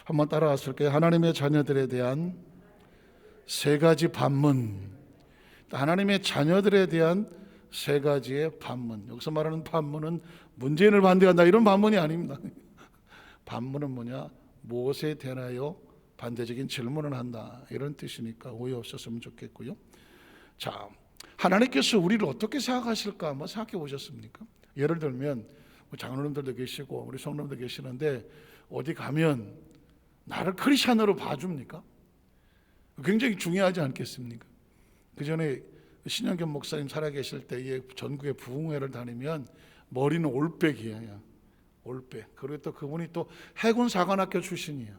한번 따라갔을까요? 하나님의 자녀들에 대한 세 가지 반문. 하나님의 자녀들에 대한 세 가지의 반문. 여기서 말하는 반문은 문재인을 반대한다 이런 반문이 아닙니다. 반문은 뭐냐? 무엇에 대하여 반대적인 질문을 한다 이런 뜻이니까 오해 없었으면 좋겠고요. 자, 하나님께서 우리를 어떻게 생각하실까 한번 생각해 보셨습니까? 예를 들면 장로님들도 계시고 우리 성도님도 계시는데 어디 가면 나를 크리스찬으로 봐줍니까? 굉장히 중요하지 않겠습니까? 그 전에 신영겸 목사님 살아계실 때에 전국의 부흥회를 다니면 머리는 올백이에요. 올백. 그리고 또 그분이 또 해군 사관학교 출신이에요.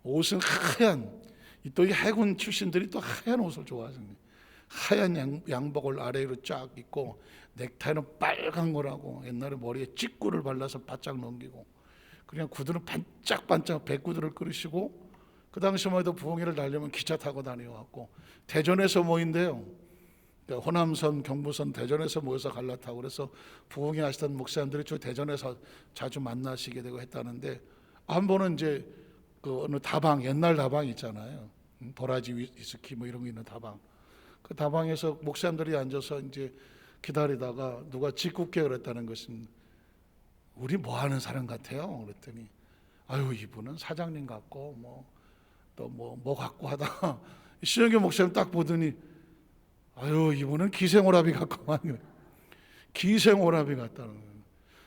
옷은 하얀. 또 이 해군 출신들이 또 하얀 옷을 좋아하십니다. 하얀 양복을 아래로 쫙 입고 넥타이는 빨간 거라고 옛날에 머리에 찍구를 발라서 바짝 넘기고 그냥 구두는 반짝반짝 백구두를 끌으시고 그 당시만 해도 부흥회를 다니려면 기차 타고 다녀왔고 대전에서 모인대요. 호남선, 경부선, 대전에서 모여서 갈라타고 그래서 부흥회 하시던 목사님들이 저 대전에서 자주 만나시게 되고 했다는데 한 번은 이제 그 어느 다방 옛날 다방 있잖아요. 도라지 위스키 뭐 이런 거 있는 다방. 그 다방에서 목사님들이 앉아서 이제 기다리다가 누가 짓궂게 그랬다는 것입니다. 우리 뭐 하는 사람 같아요? 그랬더니 아유 이분은 사장님 같고 또 뭐 갖고 하다가 신영규 목사님 딱 보더니 아유 이분은 기생오라비 같고 기생오라비 같다는 거예요.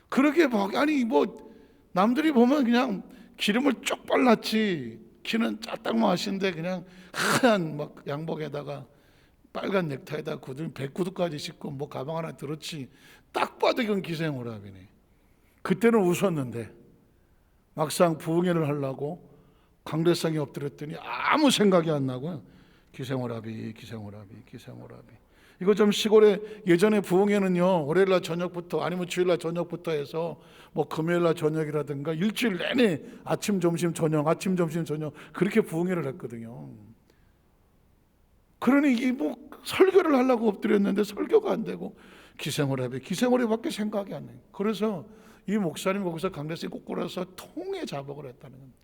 그렇게 아니 뭐 남들이 보면 그냥 기름을 쪽 발랐지 키는 짜딱만 하신데 그냥 하얀 막 양복에다가 빨간 넥타이에다 구두 백구두까지 신고 뭐 가방 하나 들었지 딱 봐도 이건 기생오라비네. 그때는 웃었는데 막상 부흥회를 하려고 강대상에 엎드렸더니 아무 생각이 안 나고요. 기생오라비. 이거 좀 시골에 예전에 부흥회는요 월요일날 저녁부터 아니면 주일날 저녁부터 해서 뭐 금요일날 저녁이라든가 일주일 내내 아침 점심 저녁 그렇게 부흥회를 했거든요. 그러니 이 뭐 설교를 하려고 엎드렸는데 설교가 안 되고 기생오라비밖에 생각이 안 나요. 그래서 이 목사님 거기서 강대상에 꼭 걸어서 통에 자복을 했다는 겁니다.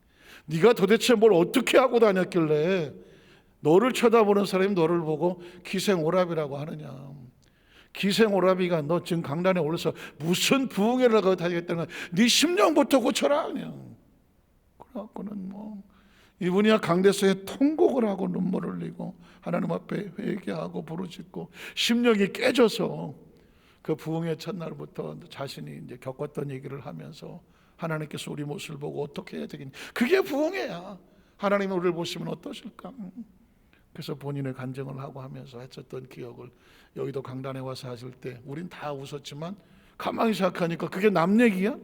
네가 도대체 뭘 어떻게 하고 다녔길래 너를 쳐다보는 사람이 너를 보고 기생오라비라고 하느냐. 기생오라비가 너 지금 강단에 올라서 무슨 부흥회를 하고 다니겠다는 거야. 네 심령부터 고쳐라 그냥. 그래갖고는 뭐 이분이야 강대상에 통곡을 하고 눈물을 흘리고 하나님 앞에 회개하고 부르짖고 심령이 깨져서 그 부흥회 첫날부터 자신이 이제 겪었던 얘기를 하면서 하나님께서 우리 모습을 보고 어떻게 해야 되겠니? 그게 부흥회야. 하나님이 우리를 보시면 어떠실까? 그래서 본인의 간증을 하고 하면서 했었던 기억을 여의도 강단에 와서 하실 때 우린 다 웃었지만 가만히 생각하니까 그게 남 얘기야?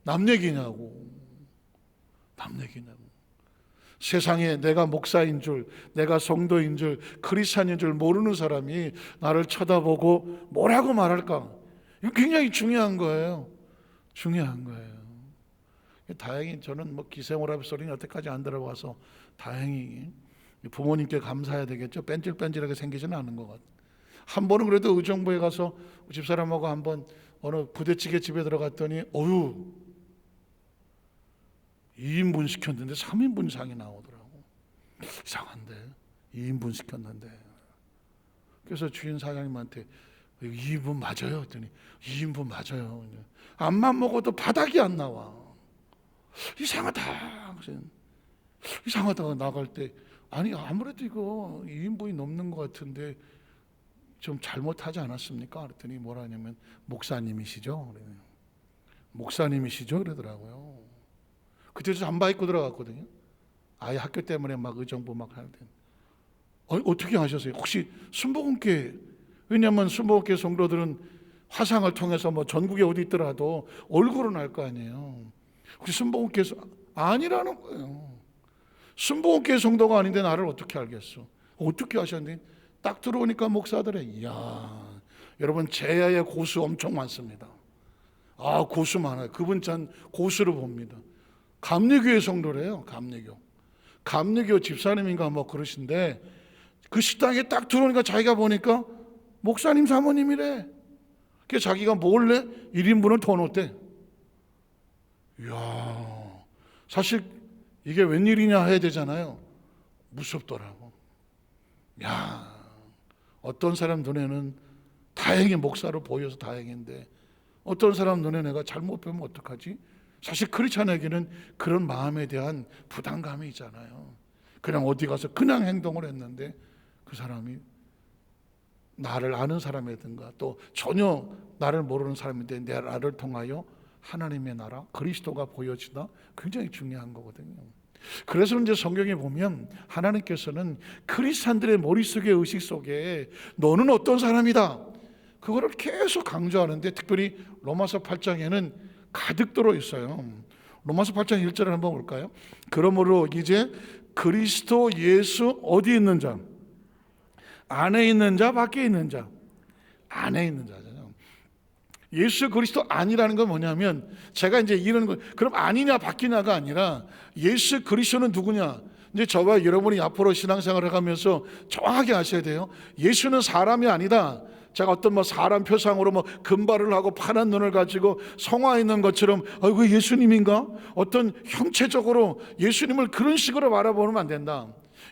남 얘기냐고. 세상에 내가 목사인 줄, 내가 성도인 줄, 크리스찬인 줄 모르는 사람이 나를 쳐다보고 뭐라고 말할까? 이거 굉장히 중요한 거예요. 다행히 저는 뭐 기생오라비 소리는 여태까지 안 들어봐서 다행히 부모님께 감사해야 되겠죠. 뺀질뺀질하게 생기지는 않은 것 같아요. 한 번은 그래도 의정부에 가서 집사람하고 한번 어느 부대찌개 집에 들어갔더니 2인분 시켰는데 3인분상이 나오더라고. 이상한데 2인분 시켰는데. 그래서 주인 사장님한테 2인분 맞아요? 했더니 2인분 맞아요. 암만 먹어도 바닥이 안 나와. 이상하다가 나갈 때 아니 아무래도 이거 2인분이 넘는 것 같은데 좀 잘못하지 않았습니까? 그랬더니 뭐라 하냐면 목사님이시죠? 그러더라고요. 그때 저 잠바 입고 들어갔거든요. 아예 학교 때문에 막 의정부 막 하는데 어떻게 하셨어요? 혹시 순복음교회, 왜냐하면 순복음교회 성도들은 화상을 통해서 뭐 전국에 어디 있더라도 얼굴은 알 거 아니에요. 혹시 순복음교회 아니라는 거예요. 순복음교회 성도가 아닌데 나를 어떻게 알겠어? 어떻게 하셨는데 딱 들어오니까 목사들의 이야, 여러분 제야의 고수 엄청 많습니다. 고수 많아요. 그분 전 고수로 봅니다. 감리교회 성도래요. 감리교 집사님인가 뭐 그러신데 그 식당에 딱 들어오니까 자기가 보니까 목사님 사모님이래. 그래서 자기가 몰래 1인분을 더 넣었대. 이야, 사실 이게 웬일이냐 해야 되잖아요. 무섭더라고. 야, 어떤 사람 눈에는 다행히 목사로 보여서 다행인데 어떤 사람 눈에 내가 잘못 보면 어떡하지? 사실 크리스찬에게는 그런 마음에 대한 부담감이 있잖아요. 그냥 어디 가서 그냥 행동을 했는데 그 사람이 나를 아는 사람이든가 또 전혀 나를 모르는 사람인데 나를 통하여 하나님의 나라 그리스도가 보여지다 굉장히 중요한 거거든요. 그래서 이제 성경에 보면 하나님께서는 크리스찬들의 머릿속의 의식 속에 너는 어떤 사람이다 그거를 계속 강조하는데 특별히 로마서 8장에는 가득 들어 있어요. 로마서 8장 1절을 한번 볼까요? 그러므로 이제 그리스도 예수 어디 있는 자? 안에 있는 자, 밖에 있는 자. 안에 있는 자잖아요. 예수 그리스도 안이라는 건 뭐냐면 제가 이제 이런 거 그럼 아니냐 밖이냐가 아니라 예수 그리스도는 누구냐? 이제 저와 여러분이 앞으로 신앙생활을 하면서 정확하게 아셔야 돼요. 예수는 사람이 아니다. 제가 어떤 사람 표상으로 금발을 하고 파란 눈을 가지고 성화 있는 것처럼 그 예수님인가? 어떤 형체적으로 예수님을 그런 식으로 바라보면 안 된다.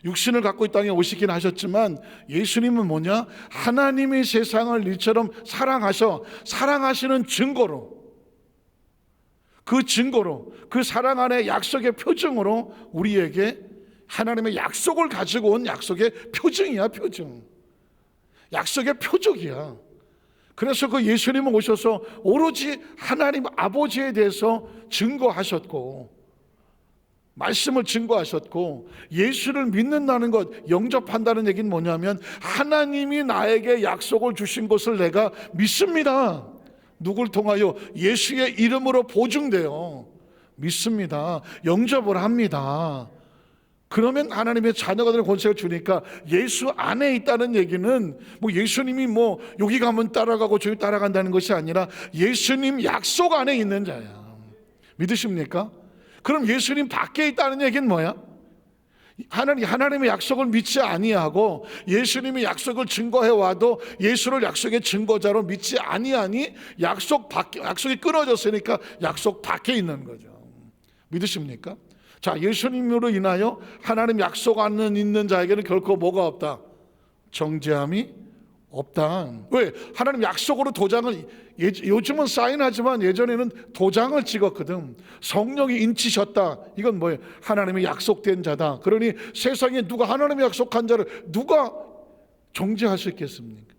육신을 갖고 이 땅에 오시긴 하셨지만 예수님은 뭐냐? 하나님이 세상을 이처럼 사랑하시는 증거로 그 사랑 안에 약속의 표징으로 우리에게 하나님의 약속을 가지고 온 약속의 표징이야. 표징. 약속의 표적이야. 그래서 그 예수님은 오셔서 오로지 하나님 아버지에 대해서 증거하셨고 말씀을 증거하셨고 예수를 믿는다는 것, 영접한다는 얘기는 뭐냐면 하나님이 나에게 약속을 주신 것을 내가 믿습니다. 누굴 통하여? 예수의 이름으로 보증돼요. 믿습니다. 영접을 합니다. 그러면 하나님의 자녀가 되는 권세를 주니까 예수 안에 있다는 얘기는 예수님이 여기 가면 따라가고 저기 따라간다는 것이 아니라 예수님 약속 안에 있는 자야. 믿으십니까? 그럼 예수님 밖에 있다는 얘기는 뭐야? 하나님의 약속을 믿지 아니하고 예수님이 약속을 증거해 와도 예수를 약속의 증거자로 믿지 아니하니 약속이 끊어졌으니까 약속 밖에 있는 거죠. 믿으십니까? 자, 예수님으로 인하여 하나님 약속 안에 있는 자에게는 결코 뭐가 없다? 정죄함이 없다. 왜? 하나님 약속으로 도장을 요즘은 사인하지만 예전에는 도장을 찍었거든. 성령이 인치셨다. 이건 뭐예요? 하나님의 약속된 자다. 그러니 세상에 누가 하나님의 약속한 자를 누가 정죄할 수 있겠습니까?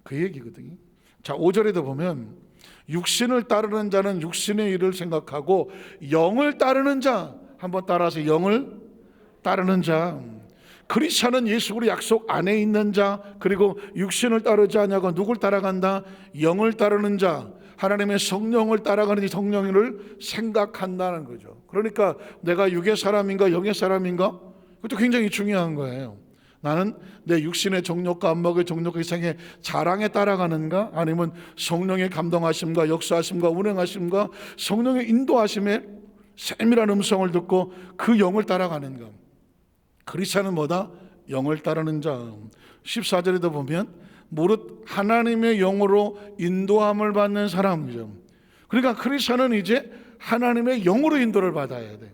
그 얘기거든요. 자, 5절에도 보면 육신을 따르는 자는 육신의 일을 생각하고 영을 따르는 자, 한번 따라서 영을 따르는 자. 크리스찬은 예수 그리스도 약속 안에 있는 자, 그리고 육신을 따르지 않냐고 누굴 따라간다? 영을 따르는 자, 하나님의 성령을 따라가는 성령을 생각한다는 거죠. 그러니까 내가 육의 사람인가 영의 사람인가? 그것도 굉장히 중요한 거예요. 나는 내 육신의 정욕과 안목의 정욕과 이상의 자랑에 따라가는가? 아니면 성령의 감동하심과 역사하심과 운행하심과 성령의 인도하심에 세밀한 음성을 듣고 그 영을 따라가는가? 크리스찬은 뭐다? 영을 따르는 자. 14절에도 보면 무릇 하나님의 영으로 인도함을 받는 사람이죠. 그러니까 크리스찬은 이제 하나님의 영으로 인도를 받아야 돼.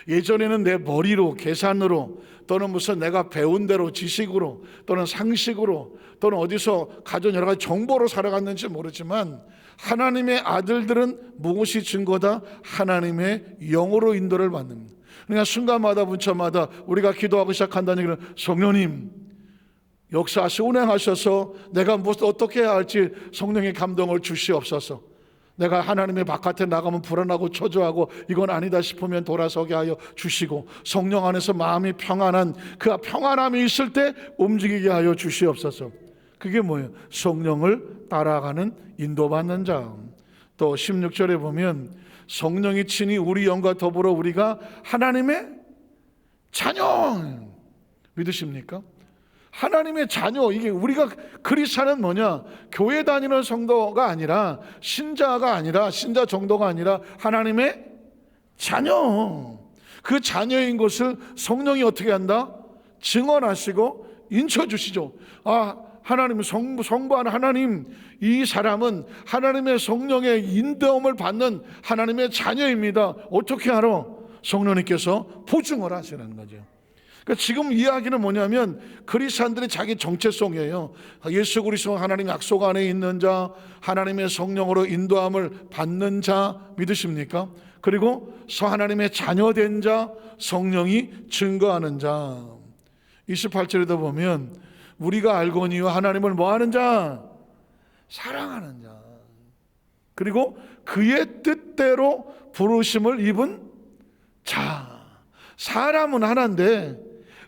예전에는 내 머리로 계산으로 또는 무슨 내가 배운 대로 지식으로 또는 상식으로 또는 어디서 가져온 여러 가지 정보로 살아갔는지 모르지만 하나님의 아들들은 무엇이 증거다? 하나님의 영으로 인도를 받는. 그러니까 순간마다 분차마다 우리가 기도하고 시작한다는 얘기는 성령님 역사하시고 운행하셔서 내가 무엇을 어떻게 해야 할지 성령의 감동을 주시옵소서. 내가 하나님의 바깥에 나가면 불안하고 초조하고 이건 아니다 싶으면 돌아서게 하여 주시고 성령 안에서 마음이 평안한 그 평안함이 있을 때 움직이게 하여 주시옵소서. 그게 뭐예요? 성령을 따라가는 인도받는 자. 또 16절에 보면 성령이 친히 우리 영과 더불어 우리가 하나님의 자녀. 믿으십니까? 하나님의 자녀. 이게 우리가 크리스찬은 뭐냐? 교회 다니는 성도가 아니라 신자가 아니라 신자 정도가 아니라 하나님의 자녀. 그 자녀인 것을 성령이 어떻게 한다? 증언하시고 인쳐주시죠. 하나님 성부하는 하나님, 이 사람은 하나님의 성령의 인도함을 받는 하나님의 자녀입니다. 어떻게 알아? 성령님께서 보증을 하시는 거죠. 그러니까 지금 이야기는 뭐냐면 그리스도인들의 자기 정체성이에요. 예수 그리스도 하나님 약속 안에 있는 자, 하나님의 성령으로 인도함을 받는 자 믿으십니까? 그리고 하나님의 자녀된 자, 성령이 증거하는 자. 28절에도 보면 우리가 알거니와 하나님을 뭐하는 자? 사랑하는 자. 그리고 그의 뜻대로 부르심을 입은 자. 사람은 하나인데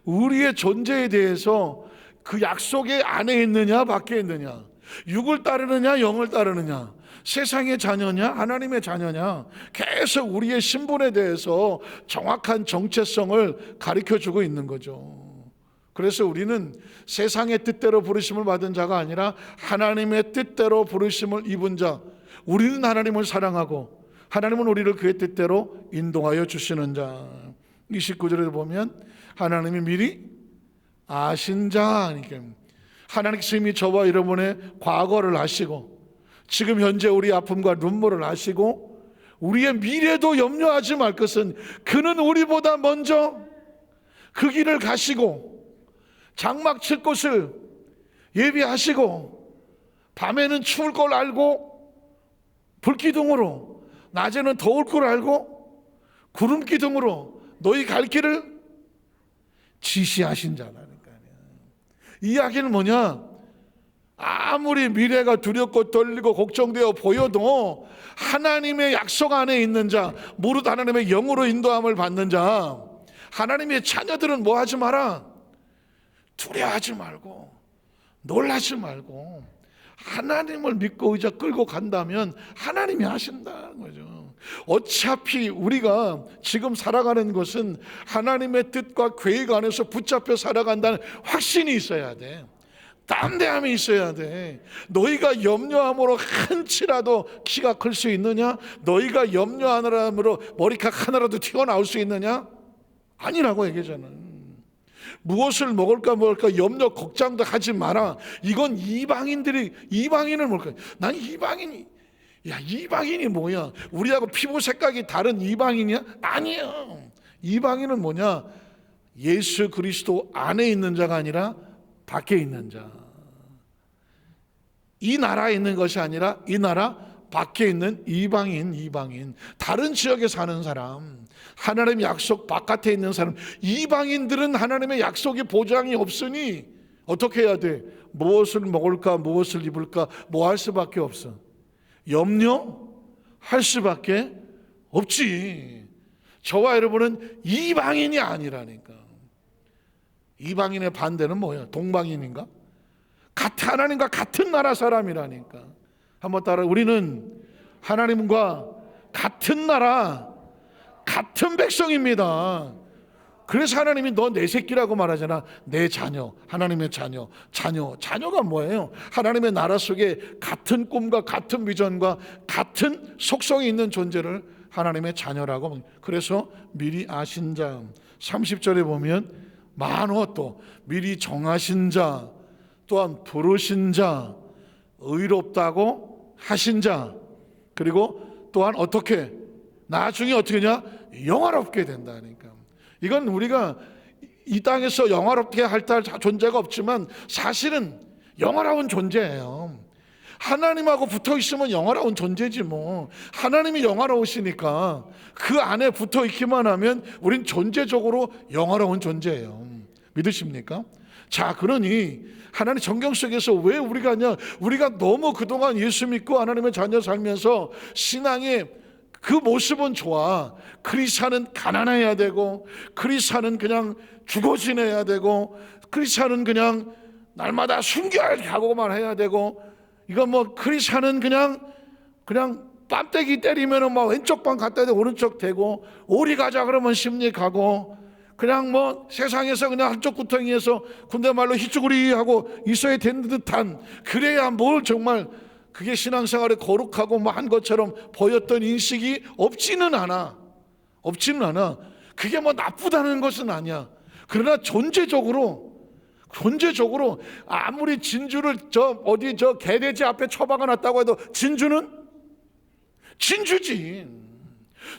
우리의 존재에 대해서 그 약속의 안에 있느냐 밖에 있느냐, 육을 따르느냐 영을 따르느냐, 세상의 자녀냐 하나님의 자녀냐, 계속 우리의 신분에 대해서 정확한 정체성을 가르쳐주고 있는 거죠. 그래서 우리는 세상의 뜻대로 부르심을 받은 자가 아니라 하나님의 뜻대로 부르심을 입은 자. 우리는 하나님을 사랑하고 하나님은 우리를 그의 뜻대로 인도하여 주시는 자. 29절에 보면 하나님이 미리 아신 자. 하나님께서 이미 저와 여러분의 과거를 아시고 지금 현재 우리 아픔과 눈물을 아시고 우리의 미래도 염려하지 말 것은 그는 우리보다 먼저 그 길을 가시고 장막 칠 곳을 예비하시고 밤에는 추울 걸 알고 불기둥으로 낮에는 더울 걸 알고 구름기둥으로 너희 갈 길을 지시하신 자라니까요. 이 이야기는 뭐냐? 아무리 미래가 두렵고 떨리고 걱정되어 보여도 하나님의 약속 안에 있는 자, 무릇 하나님의 영으로 인도함을 받는 자, 하나님의 자녀들은 뭐 하지 마라? 두려워하지 말고 놀라지 말고 하나님을 믿고 의자 끌고 간다면 하나님이 하신다는 거죠. 어차피 우리가 지금 살아가는 것은 하나님의 뜻과 계획 안에서 붙잡혀 살아간다는 확신이 있어야 돼. 담대함이 있어야 돼. 너희가 염려함으로 한치라도 키가 클 수 있느냐? 너희가 염려하느라므로 머리카락 하나라도 튀어나올 수 있느냐? 아니라고 얘기하잖아요. 무엇을 먹을까 염려 걱정도 하지 마라. 이건 이방인을 먹을까? 난 이방인이, 야 이방인이 뭐야? 우리하고 피부 색깔이 다른 이방인이야? 아니에요. 이방인은 뭐냐? 예수 그리스도 안에 있는 자가 아니라 밖에 있는 자. 이 나라에 있는 것이 아니라 이 나라 밖에 있는 이방인, 다른 지역에 사는 사람, 하나님의 약속 바깥에 있는 사람. 이방인들은 하나님의 약속의 보장이 없으니 어떻게 해야 돼? 무엇을 먹을까, 무엇을 입을까, 뭐 할 수밖에 없어. 염려할 수밖에 없지. 저와 여러분은 이방인이 아니라니까. 이방인의 반대는 뭐야? 동방인인가? 하나님과 같은 나라 사람이라니까. 한번 따라. 우리는 하나님과 같은 나라, 같은 백성입니다. 그래서 하나님이 너 내 새끼라고 말하잖아. 내 자녀, 하나님의 자녀. 자녀가 뭐예요? 하나님의 나라 속에 같은 꿈과 같은 비전과 같은 속성이 있는 존재를 하나님의 자녀라고. 그래서 미리 아신 자. 30절에 보면 많어. 또 미리 정하신 자, 또한 부르신 자, 의롭다고 하신 자, 그리고 또한 어떻게 나중에 어떻게냐? 영화롭게 된다니까. 이건 우리가 이 땅에서 영화롭게 할 존재가 없지만 사실은 영화로운 존재예요. 하나님하고 붙어 있으면 영화로운 존재지 뭐. 하나님이 영화로우시니까 그 안에 붙어 있기만 하면 우린 존재적으로 영화로운 존재예요. 믿으십니까? 자, 그러니 하나님 정경 속에서 왜 우리가 너무 그동안 예수 믿고 하나님의 자녀 살면서 신앙의 그 모습은 좋아. 크리스찬은 가난해야 되고, 크리스찬은 그냥 죽어 지내야 되고, 크리스찬은 그냥 날마다 순교하고만 해야 되고, 이거 뭐 크리스찬은 그냥 뺨때기 때리면은 막 왼쪽 방 갖다 대고 오른쪽 대고, 오리 가자 그러면 심리 가고, 그냥 뭐 세상에서 그냥 한쪽 구덩이에서 군대 말로 희쭈구리 하고 있어야 되는 듯한, 그래야 뭘 정말 그게 신앙생활에 거룩하고 뭐 한 것처럼 보였던 인식이 없지는 않아. 그게 뭐 나쁘다는 것은 아니야. 그러나 존재적으로 아무리 진주를 저 개돼지 앞에 처박아 놨다고 해도 진주는 진주지.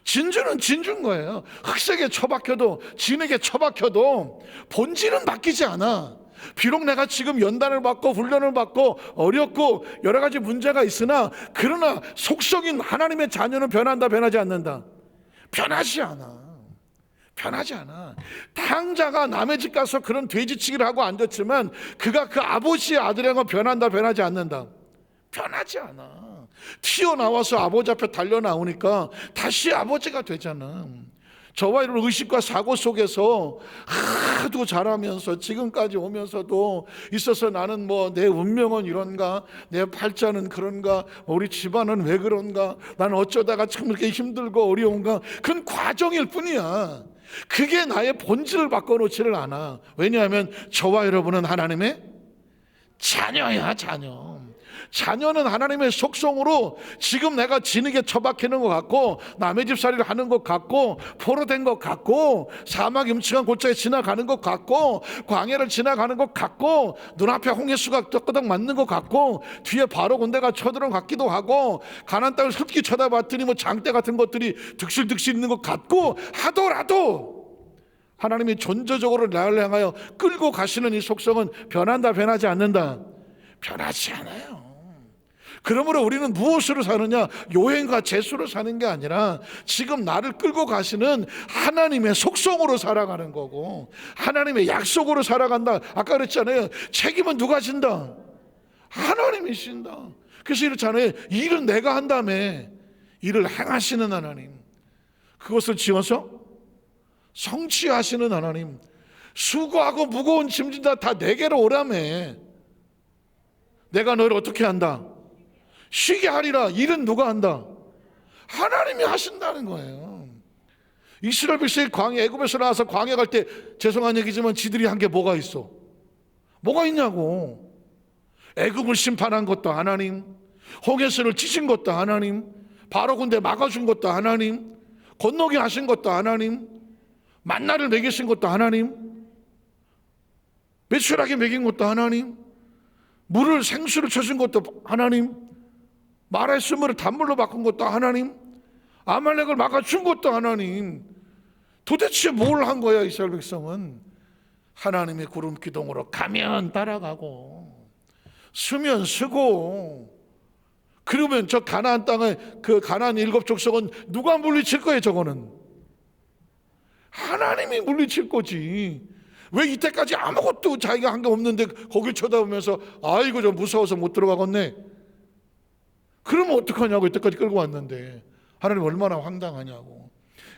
진주는 진주인 거예요. 흑색에 처박혀도, 진에게 처박혀도 본질은 바뀌지 않아. 비록 내가 지금 연단을 받고 훈련을 받고 어렵고 여러 가지 문제가 있으나, 그러나 속성인 하나님의 자녀는 변한다, 변하지 않는다? 변하지 않아. 변하지 않아. 탕자가 남의 집 가서 그런 돼지치기를 하고 앉았지만 그가 그 아버지의 아들이라고 변한다, 변하지 않는다? 변하지 않아. 튀어나와서 아버지 앞에 달려 나오니까 다시 아버지가 되잖아. 저와 이런 의식과 사고 속에서 하도 자라면서 지금까지 오면서도 있어서 나는 뭐 내 운명은 이런가, 내 팔자는 그런가, 우리 집안은 왜 그런가, 나는 어쩌다가 참 이렇게 힘들고 어려운가, 그건 과정일 뿐이야. 그게 나의 본질을 바꿔놓지를 않아. 왜냐하면 저와 여러분은 하나님의 자녀야, 자녀. 자녀는 하나님의 속성으로 지금 내가 진흙에 처박히는 것 같고, 남의 집살이를 하는 것 같고, 포로된 것 같고, 사막 음침한 골짜기 지나가는 것 같고, 광야를 지나가는 것 같고, 눈앞에 홍해수가 떠끄덕 맞는 것 같고, 뒤에 바로 군대가 쳐들어온 것 같기도 하고, 가나안 땅을 습기 쳐다봤더니 뭐 장대 같은 것들이 득실득실 있는 것 같고 하더라도, 하나님이 존재적으로 나를 향하여 끌고 가시는 이 속성은 변한다, 변하지 않는다? 변하지 않아요. 그러므로 우리는 무엇으로 사느냐? 요행과 재수로 사는 게 아니라 지금 나를 끌고 가시는 하나님의 속성으로 살아가는 거고, 하나님의 약속으로 살아간다. 아까 그랬잖아요. 책임은 누가 진다? 하나님이 진다. 그래서 이렇잖아요. 일은 내가 한다며. 일을 행하시는 하나님, 그것을 지어서 성취하시는 하나님, 수고하고 무거운 짐진 다 내게로 오라며. 내가 너를 어떻게 한다? 쉬게 하리라. 일은 누가 한다? 하나님이 하신다는 거예요. 이스라엘 백성이 광야, 애굽에서 나와서 광야 갈 때, 죄송한 얘기지만 지들이 한 게 뭐가 있어? 뭐가 있냐고. 애굽을 심판한 것도 하나님, 홍해수를 치신 것도 하나님, 바로 군대 막아준 것도 하나님, 건너게 하신 것도 하나님, 만나를 먹이신 것도 하나님, 메추라기 먹인 것도 하나님, 물을 생수를 쳐준 것도 하나님, 마라의 쓴물을 단물로 바꾼 것도 하나님, 아말렉을 막아준 것도 하나님. 도대체 뭘 한 거야 이스라엘 백성은? 하나님의 구름 기둥으로 가면 따라가고 서면 서고. 그러면 저 가나안 땅에 그 가나안 7 족속은 누가 물리칠 거예요? 저거는 하나님이 물리칠 거지. 왜 이때까지 아무것도 자기가 한 게 없는데 거길 쳐다보면서 아이고 저 무서워서 못 들어가겠네. 그러면 어떡하냐고. 이때까지 끌고 왔는데. 하나님 얼마나 황당하냐고.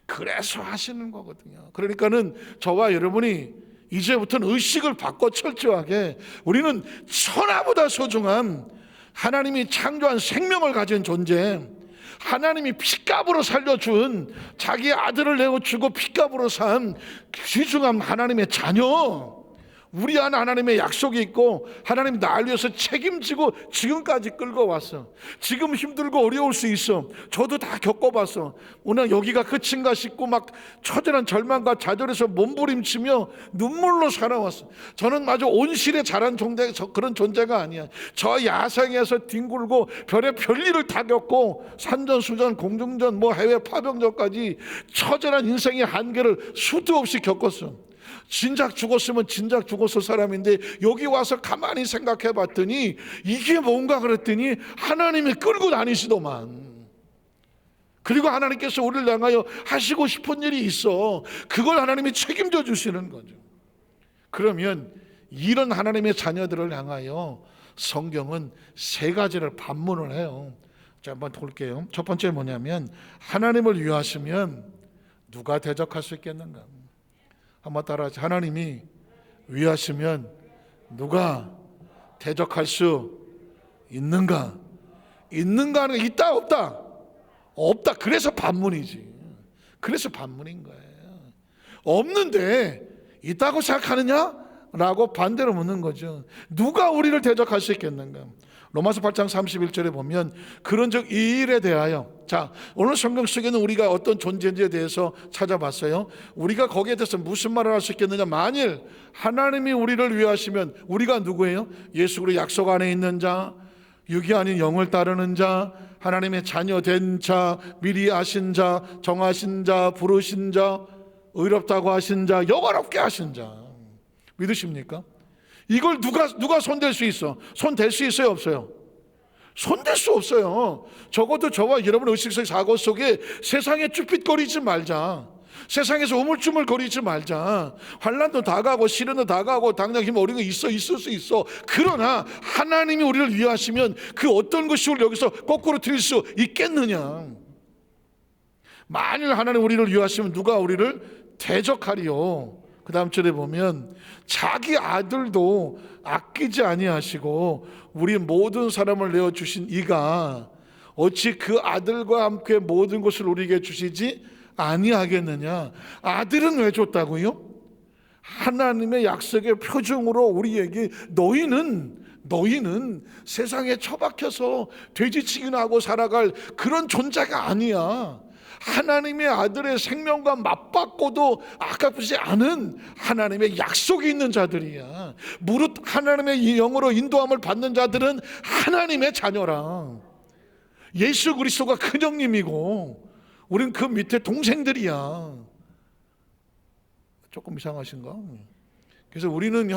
그래서 하시는 거거든요. 그러니까는 저와 여러분이 이제부터는 의식을 바꿔 철저하게, 우리는 천하보다 소중한 하나님이 창조한 생명을 가진 존재, 하나님이 핏값으로 살려준 자기의 아들을 내어주고 핏값으로 산 귀중한 하나님의 자녀, 우리 안에 하나님의 약속이 있고 하나님이 나를 위해서 책임지고 지금까지 끌고 왔어. 지금 힘들고 어려울 수 있어. 저도 다 겪어봤어. 오늘 여기가 끝인가 싶고 막 처절한 절망과 좌절에서 몸부림치며 눈물로 살아왔어. 저는 마저 온실에 자란 그런 존재가 아니야. 저 야생에서 뒹굴고 별의 별일을 다 겪고 산전수전 공중전 뭐 해외 파병전까지 처절한 인생의 한계를 수도 없이 겪었어. 진작 죽었으면 진작 죽었을 사람인데 여기 와서 가만히 생각해 봤더니 이게 뭔가 그랬더니 하나님이 끌고 다니시더만. 그리고 하나님께서 우리를 향하여 하시고 싶은 일이 있어. 그걸 하나님이 책임져 주시는 거죠. 그러면 이런 하나님의 자녀들을 향하여 성경은 3가지를 반문을 해요. 자, 한번 볼게요. 첫 번째 뭐냐면, 하나님을 위하시면 누가 대적할 수 있겠는가? 한번 따라하죠. 하나님이 위하시면 누가 대적할 수 있는가? 있는가 하는 게 있다 없다? 없다. 그래서 반문이지. 그래서 반문인 거예요. 없는데 있다고 생각하느냐? 라고 반대로 묻는 거죠. 누가 우리를 대적할 수 있겠는가? 로마서 8장 31절에 보면 그런즉 이 일에 대하여, 자, 오늘 성경 속에는 우리가 어떤 존재인지에 대해서 찾아봤어요. 우리가 거기에 대해서 무슨 말을 할 수 있겠느냐? 만일 하나님이 우리를 위하시면 우리가 누구예요? 예수 그리스도 약속 안에 있는 자, 육이 아닌 영을 따르는 자, 하나님의 자녀 된 자, 미리 아신 자, 정하신 자, 부르신 자, 의롭다고 하신 자, 영화롭게 하신 자. 믿으십니까? 이걸 누가 손댈 수 있어? 손댈 수 있어요, 없어요? 손댈 수 없어요. 적어도 저와 여러분 의식 속 사고 속에 세상에 쭈삣거리지 말자. 세상에서 우물쭈물거리지 말자. 환난도 다가고 시련도 다가고 당장 힘 어린 거 있을 수 있어. 그러나 하나님이 우리를 위하시면 그 어떤 것이 우리를 여기서 거꾸로 틀릴 수 있겠느냐. 만일 하나님 우리를 위하시면 누가 우리를 대적하리요. 그 다음 절에 보면 자기 아들도 아끼지 아니하시고 우리 모든 사람을 내어주신 이가 어찌 그 아들과 함께 모든 것을 우리에게 주시지 아니하겠느냐. 아들은 왜 줬다고요? 하나님의 약속의 표징으로 우리에게 너희는 세상에 처박혀서 돼지치기나 하고 살아갈 그런 존재가 아니야. 하나님의 아들의 생명과 맞바꿔도 아깝지 않은 하나님의 약속이 있는 자들이야. 무릇 하나님의 영으로 인도함을 받는 자들은 하나님의 자녀라. 예수 그리스도가 큰형님이고 우린 그 밑에 동생들이야. 조금 이상하신가? 그래서 우리는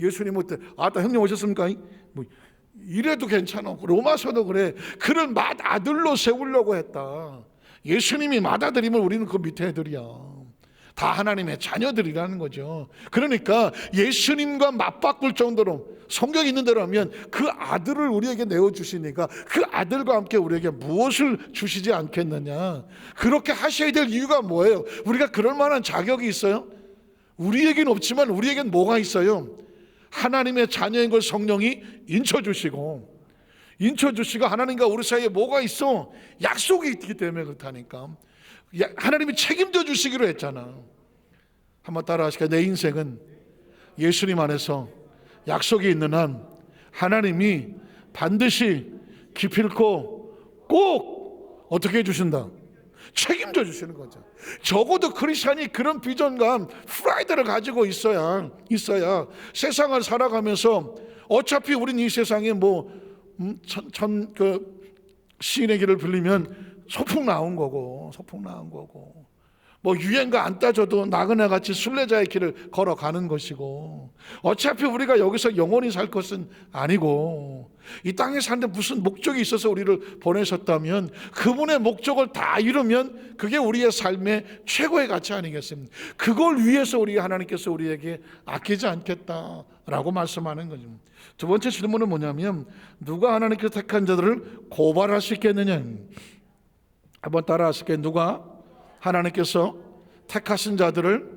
예수님한테 아따 형님 오셨습니까? 뭐 이래도 괜찮아. 로마서도 그래. 그를 맏아들로 세우려고 했다. 예수님이 맏아들이면 우리는 그 밑에 애들이야. 다 하나님의 자녀들이라는 거죠. 그러니까 예수님과 맞바꿀 정도로 성경이 있는 대로 하면 그 아들을 우리에게 내어주시니까 그 아들과 함께 우리에게 무엇을 주시지 않겠느냐. 그렇게 하셔야 될 이유가 뭐예요? 우리가 그럴 만한 자격이 있어요? 우리에겐 없지만 우리에겐 뭐가 있어요? 하나님의 자녀인 걸 성령이 인쳐주시고 하나님과 우리 사이에 뭐가 있어? 약속이 있기 때문에 그렇다니까. 하나님이 책임져 주시기로 했잖아. 한번 따라 하실까요? 내 인생은 예수님 안에서 약속이 있는 한 하나님이 반드시 기필코 꼭 어떻게 해주신다? 책임져 주시는 거죠. 적어도 크리스찬이 그런 비전감, 프라이드를 가지고 있어야 세상을 살아가면서 어차피 우린 이 세상에 시인의 길을 빌리면 소풍 나온 거고 유행가 안 따져도 나그네 같이 순례자의 길을 걸어가는 것이고 어차피 우리가 여기서 영원히 살 것은 아니고 이 땅에 사는데 무슨 목적이 있어서 우리를 보내셨다면 그분의 목적을 다 이루면 그게 우리의 삶의 최고의 가치 아니겠습니까? 그걸 위해서 하나님께서 우리에게 아끼지 않겠다라고 말씀하는 거죠. 두 번째 질문은 뭐냐면 누가 하나님께서 택한 자들을 고발할 수 있겠느냐. 한번 따라 하실게요. 누가 하나님께서 택하신 자들을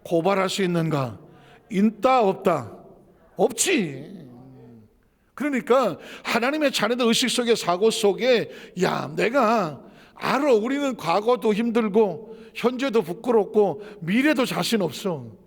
고발할 수 있는가? 있다 없다? 없지. 그러니까 하나님의 자녀들 의식 속에 사고 속에 내가 알아. 우리는 과거도 힘들고 현재도 부끄럽고 미래도 자신 없어.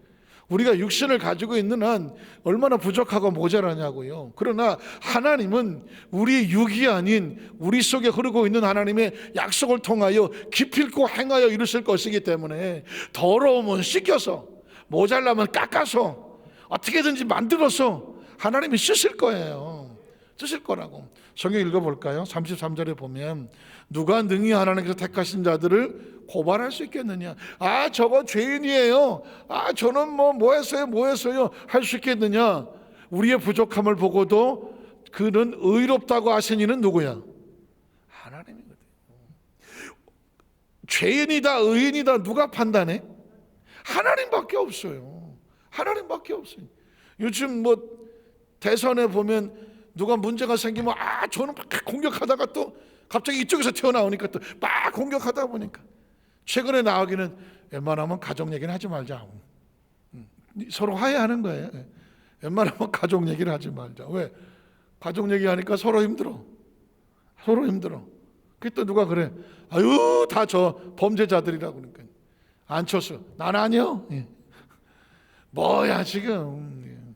우리가 육신을 가지고 있는 한 얼마나 부족하고 모자라냐고요. 그러나 하나님은 우리의 육이 아닌 우리 속에 흐르고 있는 하나님의 약속을 통하여 기필코 행하여 이루실 것이기 때문에 더러우면 씻겨서 모자라면 깎아서 어떻게든지 만들어서 하나님이 쓰실 거예요. 쓰실 거라고. 성경 읽어볼까요? 33절에 보면 누가 능히 하나님께서 택하신 자들을 고발할 수 있겠느냐. 저거 죄인이에요. 저는 뭐 했어요 할 수 있겠느냐. 우리의 부족함을 보고도 그는 의롭다고 하신 이는 누구야? 하나님이거든요. 죄인이다 의인이다 누가 판단해? 하나님밖에 없어요. 하나님밖에 없어요. 요즘 대선에 보면 누가 문제가 생기면 저는 막 공격하다가 또 갑자기 이쪽에서 튀어나오니까 또 막 공격하다 보니까 최근에 나오기는 웬만하면 가족 얘기는 하지 말자. 서로 화해하는 거예요. 웬만하면 가족 얘기를 하지 말자. 왜? 가족 얘기하니까 서로 힘들어. 그게 또 누가 그래? 다 저 범죄자들이라고 그러니까. 안 쳤어. 난 아니요. 뭐야 지금.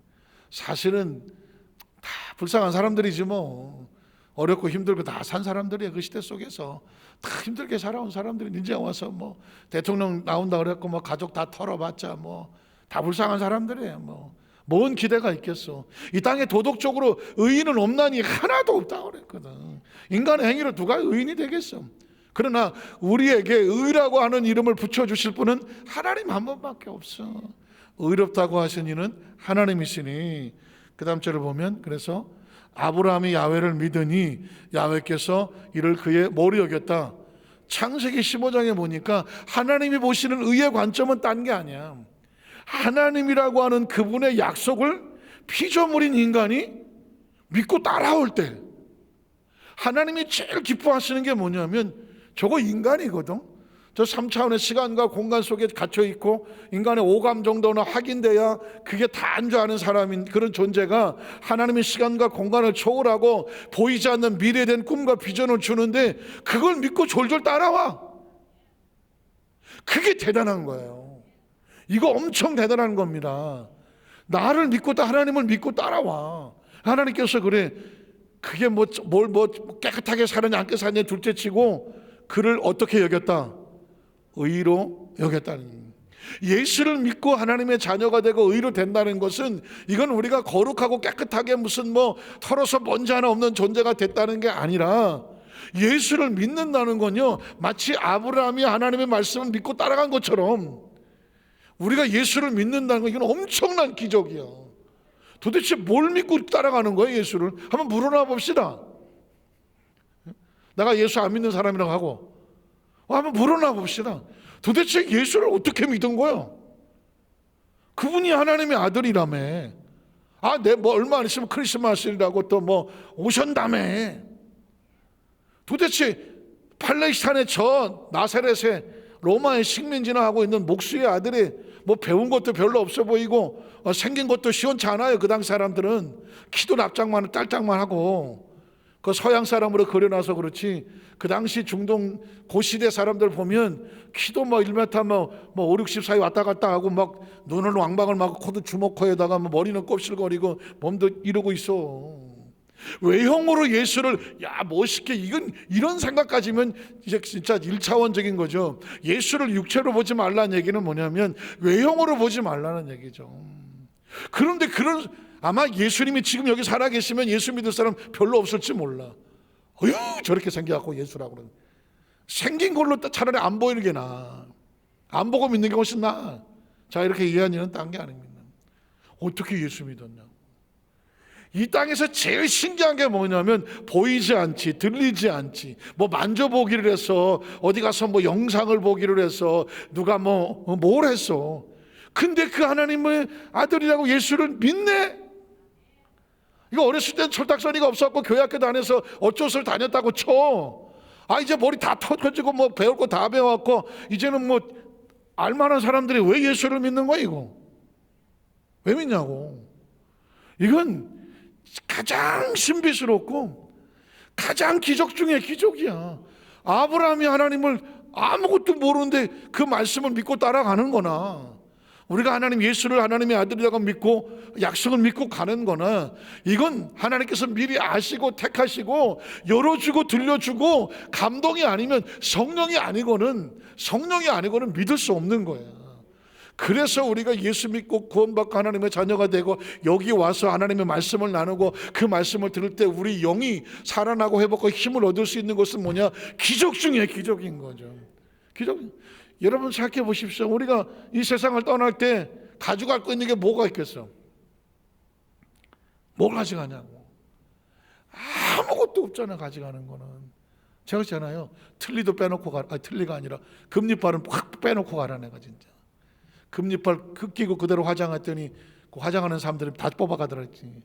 사실은 다 불쌍한 사람들이지 뭐. 어렵고 힘들고 다 산 사람들이에요. 그 시대 속에서 다 힘들게 살아온 사람들이 이제 와서 대통령 나온다 그랬고 가족 다 털어봤자 다 불쌍한 사람들이에요. 뭔 기대가 있겠어. 이 땅에 도덕적으로 의인은 없나니 하나도 없다고 그랬거든. 인간의 행위로 누가 의인이 되겠어. 그러나 우리에게 의라고 하는 이름을 붙여주실 분은 하나님 한 분밖에 없어. 의롭다고 하신 이는 하나님이시니. 그 다음 절을 보면, 그래서 아브라함이 야훼를 믿으니 야훼께서 이를 그의 뭐로 여겼다. 창세기 15장에 보니까 하나님이 보시는 의의 관점은 딴 게 아니야. 하나님이라고 하는 그분의 약속을 피조물인 인간이 믿고 따라올 때 하나님이 제일 기뻐하시는 게 뭐냐면, 저거 인간이거든. 저 3차원의 시간과 공간 속에 갇혀있고 인간의 오감 정도는 확인돼야 그게 다인 줄 아는 사람인 그런 존재가 하나님의 시간과 공간을 초월하고 보이지 않는 미래된 꿈과 비전을 주는데 그걸 믿고 졸졸 따라와. 그게 대단한 거예요. 이거 엄청 대단한 겁니다. 나를 믿고 하나님을 믿고 따라와. 하나님께서 그래, 그게 뭘 깨끗하게 사느냐 안 깨끗하게 사느냐 둘째치고 그를 어떻게 여겼다? 의로 여겼다는. 예수를 믿고 하나님의 자녀가 되고 의로 된다는 것은 이건 우리가 거룩하고 깨끗하게 무슨 털어서 먼지 하나 없는 존재가 됐다는 게 아니라, 예수를 믿는다는 건요, 마치 아브라함이 하나님의 말씀을 믿고 따라간 것처럼 우리가 예수를 믿는다는 건 이건 엄청난 기적이야. 도대체 뭘 믿고 따라가는 거예요, 예수를? 한번 물어나 봅시다. 내가 예수 안 믿는 사람이라고 하고 한번 물어나 봅시다. 도대체 예수를 어떻게 믿은 거야? 그분이 하나님의 아들이라며. 얼마 안 있으면 크리스마스라고 또 오셨다며. 도대체 팔레스타인의 저 나사렛에 로마의 식민지나 하고 있는 목수의 아들이 배운 것도 별로 없어 보이고 생긴 것도 시원치 않아요. 그 당시 사람들은 키도 납작만 딸짝만 하고 그 서양 사람으로 그려놔서 그렇지, 그 당시 중동 고시대 사람들 보면 키도 1m 5, 60 사이 왔다 갔다 하고 눈을 왕방을 막 코도 주먹코에다가 머리는 곱실거리고 몸도 이러고 있어. 외형으로 예수를 멋있게, 이런 생각 가지면 이제 진짜 1차원적인 거죠. 예수를 육체로 보지 말라는 얘기는 뭐냐면 외형으로 보지 말라는 얘기죠. 그런데 아마 예수님이 지금 여기 살아계시면 예수 믿을 사람 별로 없을지 몰라. 저렇게 생겨갖고 예수라고 그러는. 생긴 걸로 차라리 안 보이는 게 나아. 안 보고 믿는 게 훨씬 나아. 자, 이렇게 이해한 일은 딴 게 아닙니다. 어떻게 예수 믿었냐. 이 땅에서 제일 신기한 게 뭐냐면 보이지 않지, 들리지 않지, 만져보기를 해서 어디 가서 영상을 보기를 해서 누가 뭘 했어. 근데 그 하나님의 아들이라고 예수를 믿네. 이거 어렸을 땐 철딱서니가 없었고 교회 학교 다녀서 어쩌서 다녔다고 쳐. 이제 머리 다 터지고 배울 거 다 배워갖고 이제는 알만한 사람들이 왜 예수를 믿는 거야 이거? 왜 믿냐고. 이건 가장 신비스럽고 가장 기적 중에 기적이야. 아브라함이 하나님을 아무것도 모르는데 그 말씀을 믿고 따라가는 거나, 우리가 예수를 하나님의 아들이라고 믿고 약속을 믿고 가는 거나, 이건 하나님께서 미리 아시고 택하시고 열어주고 들려주고 감동이 아니면 성령이 아니고는 믿을 수 없는 거야. 그래서 우리가 예수 믿고 구원받고 하나님의 자녀가 되고 여기 와서 하나님의 말씀을 나누고 그 말씀을 들을 때 우리 영이 살아나고 회복하고 힘을 얻을 수 있는 것은 뭐냐? 기적 중에 기적인 거죠. 기적. 여러분 생각해 보십시오. 우리가 이 세상을 떠날 때 가져갈 거 있는 게 뭐가 있겠어? 뭘 가져가냐고. 아무것도 없잖아. 가져가는 거는. 제가 그랬잖아요. 틀리도 빼놓고 틀리가 아니라 금리빨은 확 빼놓고 가라. 내가 진짜 금리빨 끼고 그대로 화장했더니 그 화장하는 사람들이 다 뽑아가더랬지.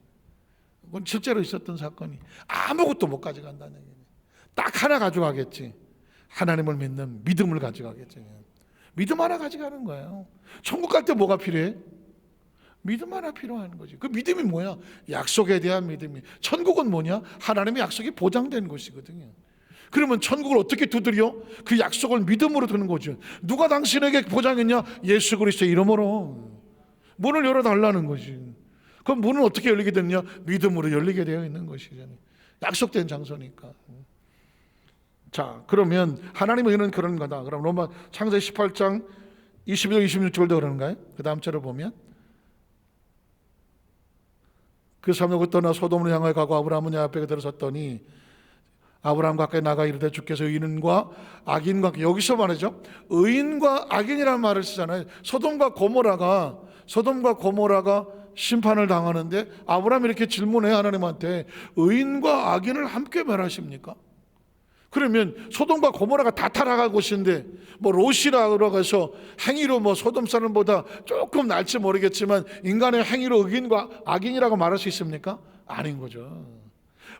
그건 실제로 있었던 사건이. 아무것도 못 가져간다는 얘기예요. 딱 하나 가져가겠지. 하나님을 믿는 믿음을 가져가겠지. 믿음 하나 가져가는 거예요. 천국 갈 때 뭐가 필요해? 믿음 하나 필요한 거지. 그 믿음이 뭐야? 약속에 대한 믿음이. 천국은 뭐냐? 하나님의 약속이 보장된 것이거든요. 그러면 천국을 어떻게 두드려? 그 약속을 믿음으로 두는 거죠. 누가 당신에게 보장했냐? 예수 그리스도의 이름으로 문을 열어달라는 거지. 그럼 문은 어떻게 열리게 됐냐? 믿음으로 열리게 되어 있는 것이잖아요. 약속된 장소니까. 자, 그러면 하나님의 의는 그런 거다. 그럼 로마 창세기 18장 21절 26절도 그런가요? 그 다음 절을 보면 그 사람을 떠나 소돔으로 향하여 가고 아브라함은 앞에 들어섰더니 아브라함 가까이 나가 이르되 주께서 의인과 악인과, 여기서 말이죠, 의인과 악인이라는 말을 쓰잖아요. 소돔과 고모라가 심판을 당하는데 아브라함이 이렇게 질문해요. 하나님한테 의인과 악인을 함께 멸하십니까? 그러면 소돔과 고모라가 다 타락한 곳인데 뭐 롯이라고 해서 행위로 뭐 소돔 사람보다 조금 날지 모르겠지만 인간의 행위로 의인과 악인이라고 말할 수 있습니까? 아닌 거죠.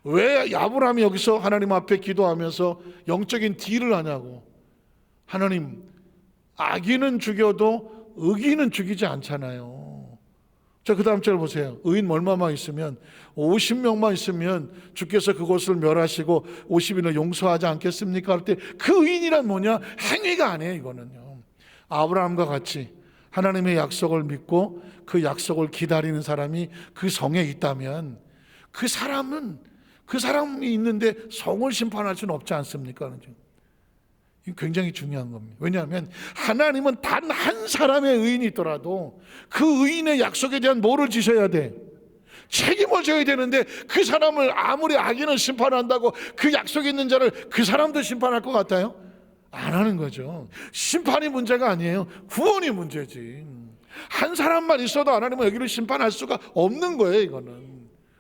왜 아브라함이 여기서 하나님 앞에 기도하면서 영적인 딜을 하냐고. 하나님, 악인은 죽여도 의인은 죽이지 않잖아요. 자, 그 다음 절 보세요. 의인 얼마만 있으면, 50명만 있으면 주께서 그곳을 멸하시고 50인을 용서하지 않겠습니까? 할 때 그 의인이란 뭐냐? 행위가 아니에요. 이거는요, 아브라함과 같이 하나님의 약속을 믿고 그 약속을 기다리는 사람이 그 성에 있다면 그 사람이 있는데 성을 심판할 수는 없지 않습니까? 이게 굉장히 중요한 겁니다. 왜냐하면 하나님은 단 한 사람의 의인이 있더라도 그 의인의 약속에 대한 뭐를 지셔야 돼? 책임을 져야 되는데 그 사람을 아무리 악인을 심판한다고 그 약속에 있는 자를 그 사람도 심판할 것 같아요? 안 하는 거죠. 심판이 문제가 아니에요. 구원이 문제지. 한 사람만 있어도 하나님은 여기를 심판할 수가 없는 거예요, 이거는.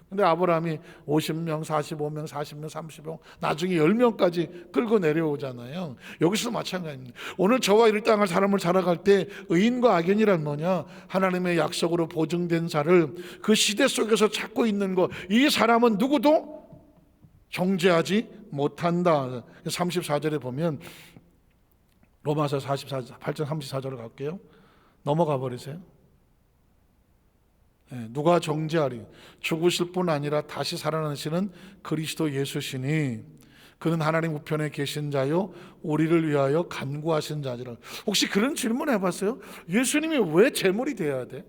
근데 아브라함이 50명, 45명, 40명, 30명, 나중에 10명까지 끌고 내려오잖아요. 여기서도 마찬가지입니다. 오늘 저와 이 땅을 사람을 살아갈 때 의인과 악인이란 뭐냐? 하나님의 약속으로 보증된 자를 그 시대 속에서 찾고 있는 거, 이 사람은 누구도 정죄하지 못한다. 34절에 보면, 로마서 8장 34절을 갈게요. 넘어가 버리세요. 누가 정죄하리? 죽으실 뿐 아니라 다시 살아나시는 그리스도 예수시니 그는 하나님 우편에 계신 자요 우리를 위하여 간구하신 자지라. 혹시 그런 질문 해봤어요? 예수님이 왜 제물이 돼야 돼?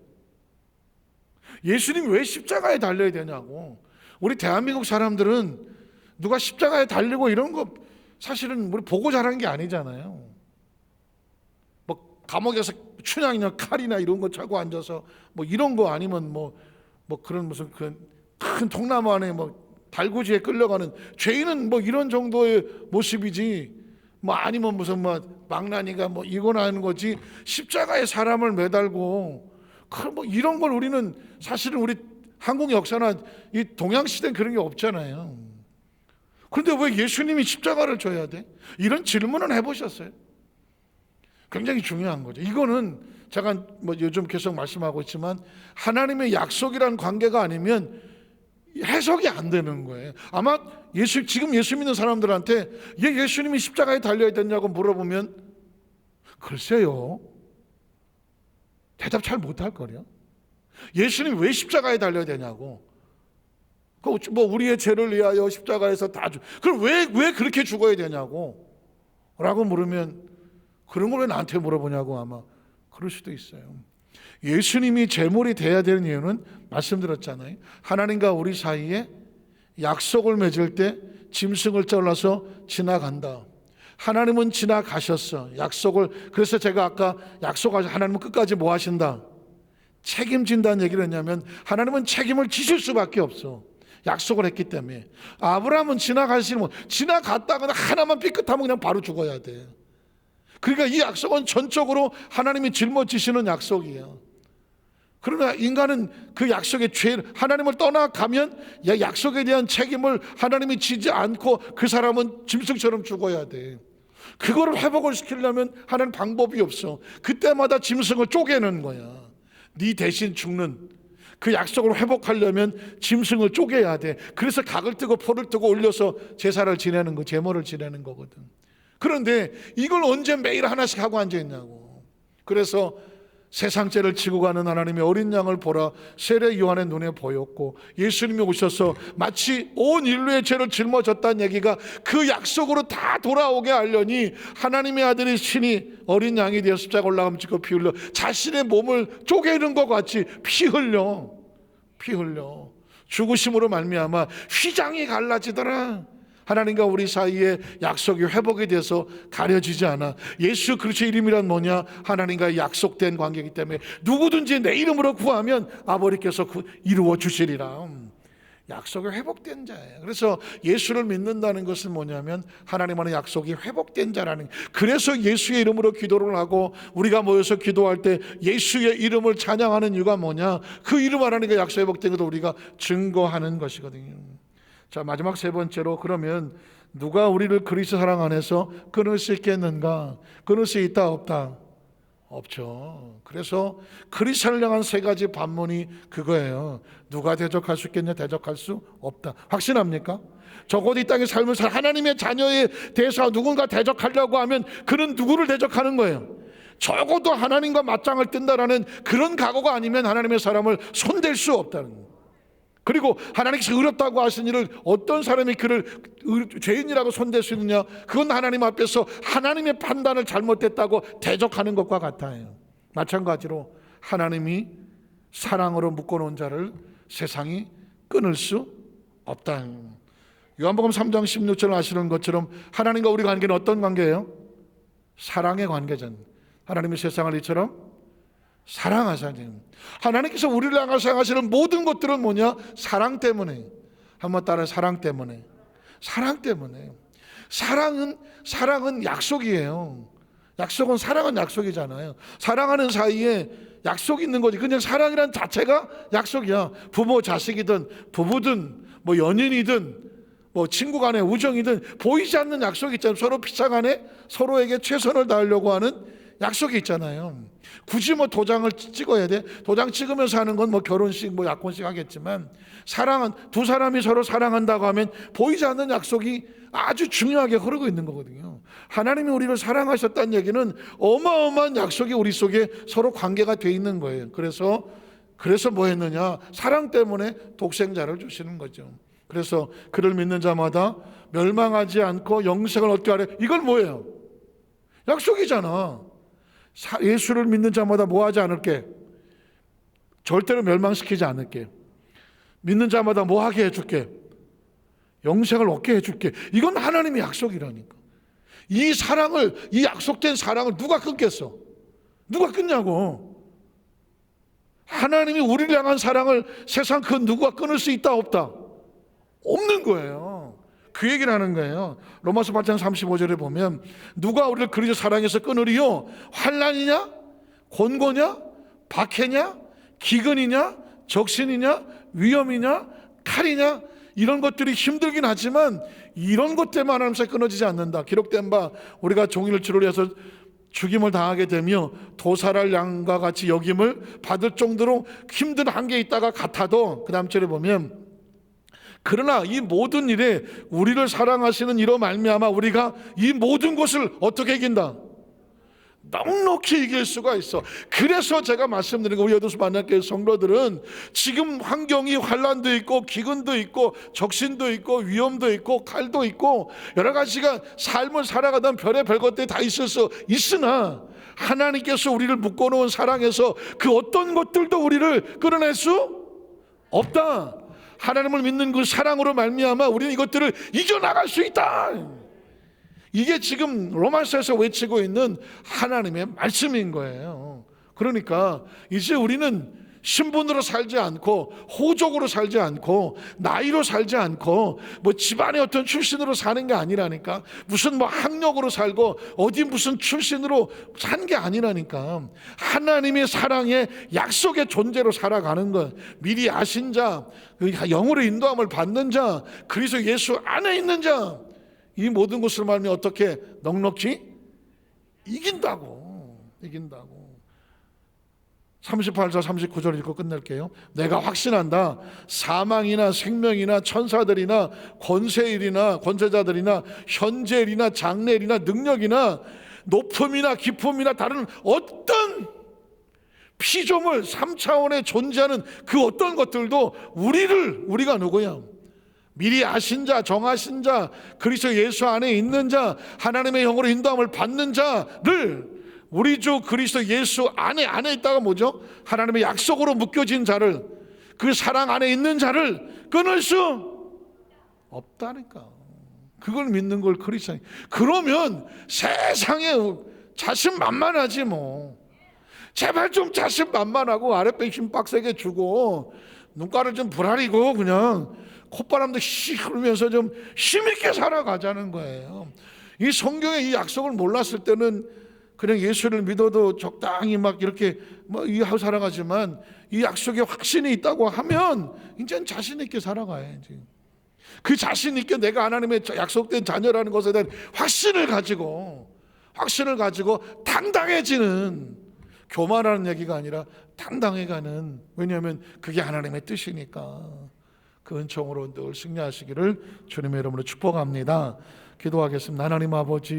예수님이 왜 십자가에 달려야 되냐고. 우리 대한민국 사람들은 누가 십자가에 달리고 이런 거 사실은 우리 보고 자란 게 아니잖아요. 뭐 감옥에서 춘향이나 칼이나 이런 거 차고 앉아서 뭐 이런 거 아니면 뭐 그런 무슨 큰 통나무 안에 뭐 달구지에 끌려가는 죄인은 뭐 이런 정도의 모습이지, 뭐 아니면 무슨 뭐 망나니가 뭐 이거나 하는 거지, 십자가에 사람을 매달고 뭐 이런 걸 우리는 사실은 우리 한국 역사나 이 동양 시대는 그런 게 없잖아요. 그런데 왜 예수님이 십자가를 져야 돼? 이런 질문은 해보셨어요? 굉장히 중요한 거죠. 이거는 제가 뭐 요즘 계속 말씀하고 있지만 하나님의 약속이라는 관계가 아니면 해석이 안 되는 거예요. 아마 지금 예수 믿는 사람들한테 예수님이 십자가에 달려야 되냐고 물어보면 글쎄요, 대답 잘 못할 거예요. 예수님 왜 십자가에 달려야 되냐고. 뭐 우리의 죄를 위하여 십자가에서 그럼 왜 그렇게 죽어야 되냐고 라고 물으면, 그런 걸 왜 나한테 물어보냐고 아마 그럴 수도 있어요. 예수님이 제물이 돼야 되는 이유는 말씀드렸잖아요. 하나님과 우리 사이에 약속을 맺을 때 짐승을 잘라서 지나간다. 하나님은 지나가셨어, 약속을. 그래서 제가 아까 약속하신 하나님은 끝까지 뭐 하신다? 책임진다는 얘기를 했냐면 하나님은 책임을 지실 수밖에 없어. 약속을 했기 때문에. 아브라함은 지나갔다가 하나만 삐끗하면 그냥 바로 죽어야 돼. 그러니까 이 약속은 전적으로 하나님이 짊어지시는 약속이에요. 그러나 인간은 그 약속의 하나님을 떠나가면 약속에 대한 책임을 하나님이 지지 않고 그 사람은 짐승처럼 죽어야 돼. 그거를 회복을 시키려면 하나님 방법이 없어. 그때마다 짐승을 쪼개는 거야. 네 대신 죽는 그 약속을 회복하려면 짐승을 쪼개야 돼. 그래서 각을 뜨고 포를 뜨고 올려서 제사를 지내는 거, 제물을 지내는 거거든. 그런데 이걸 언제 매일 하나씩 하고 앉아있냐고. 그래서 세상죄를 지고 가는 하나님의 어린 양을 보라 세례 요한의 눈에 보였고, 예수님이 오셔서 마치 온 인류의 죄를 짊어졌다는 얘기가 그 약속으로 다 돌아오게 하려니 하나님의 아들이 신이 어린 양이 되어 십자가 올라가면 찍고 피 흘려 자신의 몸을 쪼개는 것 같이 피 흘려 죽으심으로 말미암아 휘장이 갈라지더라. 하나님과 우리 사이에 약속이 회복이 돼서 가려지지 않아. 예수 그리스도의 이름이란 뭐냐? 하나님과 약속된 관계이기 때문에 누구든지 내 이름으로 구하면 아버지께서 이루어 주시리라. 약속이 회복된 자예요. 그래서 예수를 믿는다는 것은 뭐냐면 하나님과의 약속이 회복된 자라는. 그래서 예수의 이름으로 기도를 하고 우리가 모여서 기도할 때 예수의 이름을 찬양하는 이유가 뭐냐? 그 이름 하나님과 약속 회복된 것을 우리가 증거하는 것이거든요. 자, 마지막 세 번째로, 그러면 누가 우리를 그리스도 사랑 안에서 끊을 수 있겠는가? 끊을 수 있다 없다? 없죠. 그래서 그리스도를 향한 세 가지 반문이 그거예요. 누가 대적할 수 있겠냐? 대적할 수 없다. 확신합니까? 적어도 이 땅의 삶을 살 하나님의 자녀에 대해서 누군가 대적하려고 하면 그는 누구를 대적하는 거예요? 적어도 하나님과 맞짱을 뜬다라는 그런 각오가 아니면 하나님의 사람을 손댈 수 없다는 거예요. 그리고 하나님께서 의롭다고 하신 일을 어떤 사람이 그를 죄인이라고 손댈 수 있느냐? 그건 하나님 앞에서 하나님의 판단을 잘못했다고 대적하는 것과 같아요. 마찬가지로 하나님이 사랑으로 묶어놓은 자를 세상이 끊을 수 없다. 요한복음 3장 16절 아시는 것처럼 하나님과 우리 관계는 어떤 관계예요? 사랑의 관계잖아요. 하나님이 세상을 이처럼 사랑하시는, 하나님께서 우리를 향하여 사랑하시는 모든 것들은 뭐냐? 사랑 때문에. 한번 따라, 사랑 때문에. 사랑 때문에. 사랑은 약속이에요. 약속은, 사랑은 약속이잖아요. 사랑하는 사이에 약속이 있는 거지. 그냥 사랑이란 자체가 약속이야. 부모 자식이든 부부든 뭐 연인이든 뭐 친구 간의 우정이든 보이지 않는 약속이 있잖아요. 서로 피차 간에 서로에게 최선을 다하려고 하는 약속이 있잖아요. 굳이 뭐 도장을 찍어야 돼? 도장 찍으면서 하는 건 뭐 결혼식 뭐 약혼식 하겠지만, 사랑은 두 사람이 서로 사랑한다고 하면 보이지 않는 약속이 아주 중요하게 흐르고 있는 거거든요. 하나님이 우리를 사랑하셨다는 얘기는 어마어마한 약속이 우리 속에 서로 관계가 돼 있는 거예요. 그래서 뭐 했느냐? 사랑 때문에 독생자를 주시는 거죠. 그래서 그를 믿는 자마다 멸망하지 않고 영생을 얻게 하려. 이건 뭐예요? 약속이잖아. 예수를 믿는 자마다 뭐 하지 않을게? 절대로 멸망시키지 않을게. 믿는 자마다 뭐 하게 해줄게? 영생을 얻게 해줄게. 이건 하나님의 약속이라니까. 이 사랑을, 이 약속된 사랑을 누가 끊겠어? 누가 끊냐고. 하나님이 우리를 향한 사랑을 세상 그 누가 끊을 수 있다 없다? 없는 거예요. 그 얘기를 하는 거예요. 로마서 8장 35절에 보면 누가 우리를 그리스도 사랑해서 끊으리요? 환난이냐? 곤고냐? 박해냐? 기근이냐? 적신이냐? 위험이냐? 칼이냐? 이런 것들이 힘들긴 하지만 이런 것 때문에 하나님께서 끊어지지 않는다. 기록된 바 우리가 종일 주를 해서 죽임을 당하게 되며 도살할 양과 같이 여김을 받을 정도로 힘든 한계에 있다가 같아도, 그 다음 절에 보면 그러나 이 모든 일에 우리를 사랑하시는 이로 말미암아 우리가 이 모든 것을 어떻게 이긴다? 넉넉히 이길 수가 있어. 그래서 제가 말씀드린 거, 우리 여도수 만날교회 성도들은 지금 환경이 환난도 있고 기근도 있고 적신도 있고 위험도 있고 칼도 있고 여러 가지가 삶을 살아가던 별의별 것들이 다 있을 수 있으나 하나님께서 우리를 묶어놓은 사랑에서 그 어떤 것들도 우리를 끌어낼 수 없다. 하나님을 믿는 그 사랑으로 말미암아 우리는 이것들을 이겨나갈 수 있다. 이게 지금 로마서에서 외치고 있는 하나님의 말씀인 거예요. 그러니까 이제 우리는 신분으로 살지 않고 호적으로 살지 않고 나이로 살지 않고 뭐 집안의 어떤 출신으로 사는 게 아니라니까. 무슨 뭐 학력으로 살고 어디 무슨 출신으로 산 게 아니라니까. 하나님의 사랑의 약속의 존재로 살아가는 것. 미리 아신 자, 영으로 인도함을 받는 자, 그리스도 예수 안에 있는 자, 이 모든 것을 말하면 어떻게 넉넉히 이긴다고. 38절 39절 읽고 끝낼게요. 내가 확신한다. 사망이나 생명이나 천사들이나 권세일이나 권세자들이나 현재일이나 장래일이나 능력이나 높음이나 깊음이나 다른 어떤 피조물 3차원에 존재하는 그 어떤 것들도 우리가 누구야? 미리 아신 자, 정하신 자, 그리스도 예수 안에 있는 자, 하나님의 영으로 인도함을 받는 자를, 우리 주 그리스도 예수 안에 있다가 뭐죠? 하나님의 약속으로 묶여진 자를, 그 사랑 안에 있는 자를 끊을 수 없다니까. 그걸 믿는 걸 크리스찬이. 그러면 세상에 자신만만하지 뭐. 제발 좀 자신만만하고 아랫배 힘 빡세게 주고 눈가를 좀 부라리고 그냥 콧바람도 씩 흐르면서 좀 힘있게 살아가자는 거예요. 이 성경의 이 약속을 몰랐을 때는 그냥 예수를 믿어도 적당히 막 이렇게 이하고 살아가지만 이 약속에 확신이 있다고 하면 이제는 자신 있게 살아가야지. 그 자신 있게 내가 하나님의 약속된 자녀라는 것에 대한 확신을 가지고 당당해지는, 교만하는 얘기가 아니라 당당해가는, 왜냐하면 그게 하나님의 뜻이니까. 그 은총으로 늘 승리하시기를 주님의 이름으로 축복합니다. 기도하겠습니다. 하나님 아버지,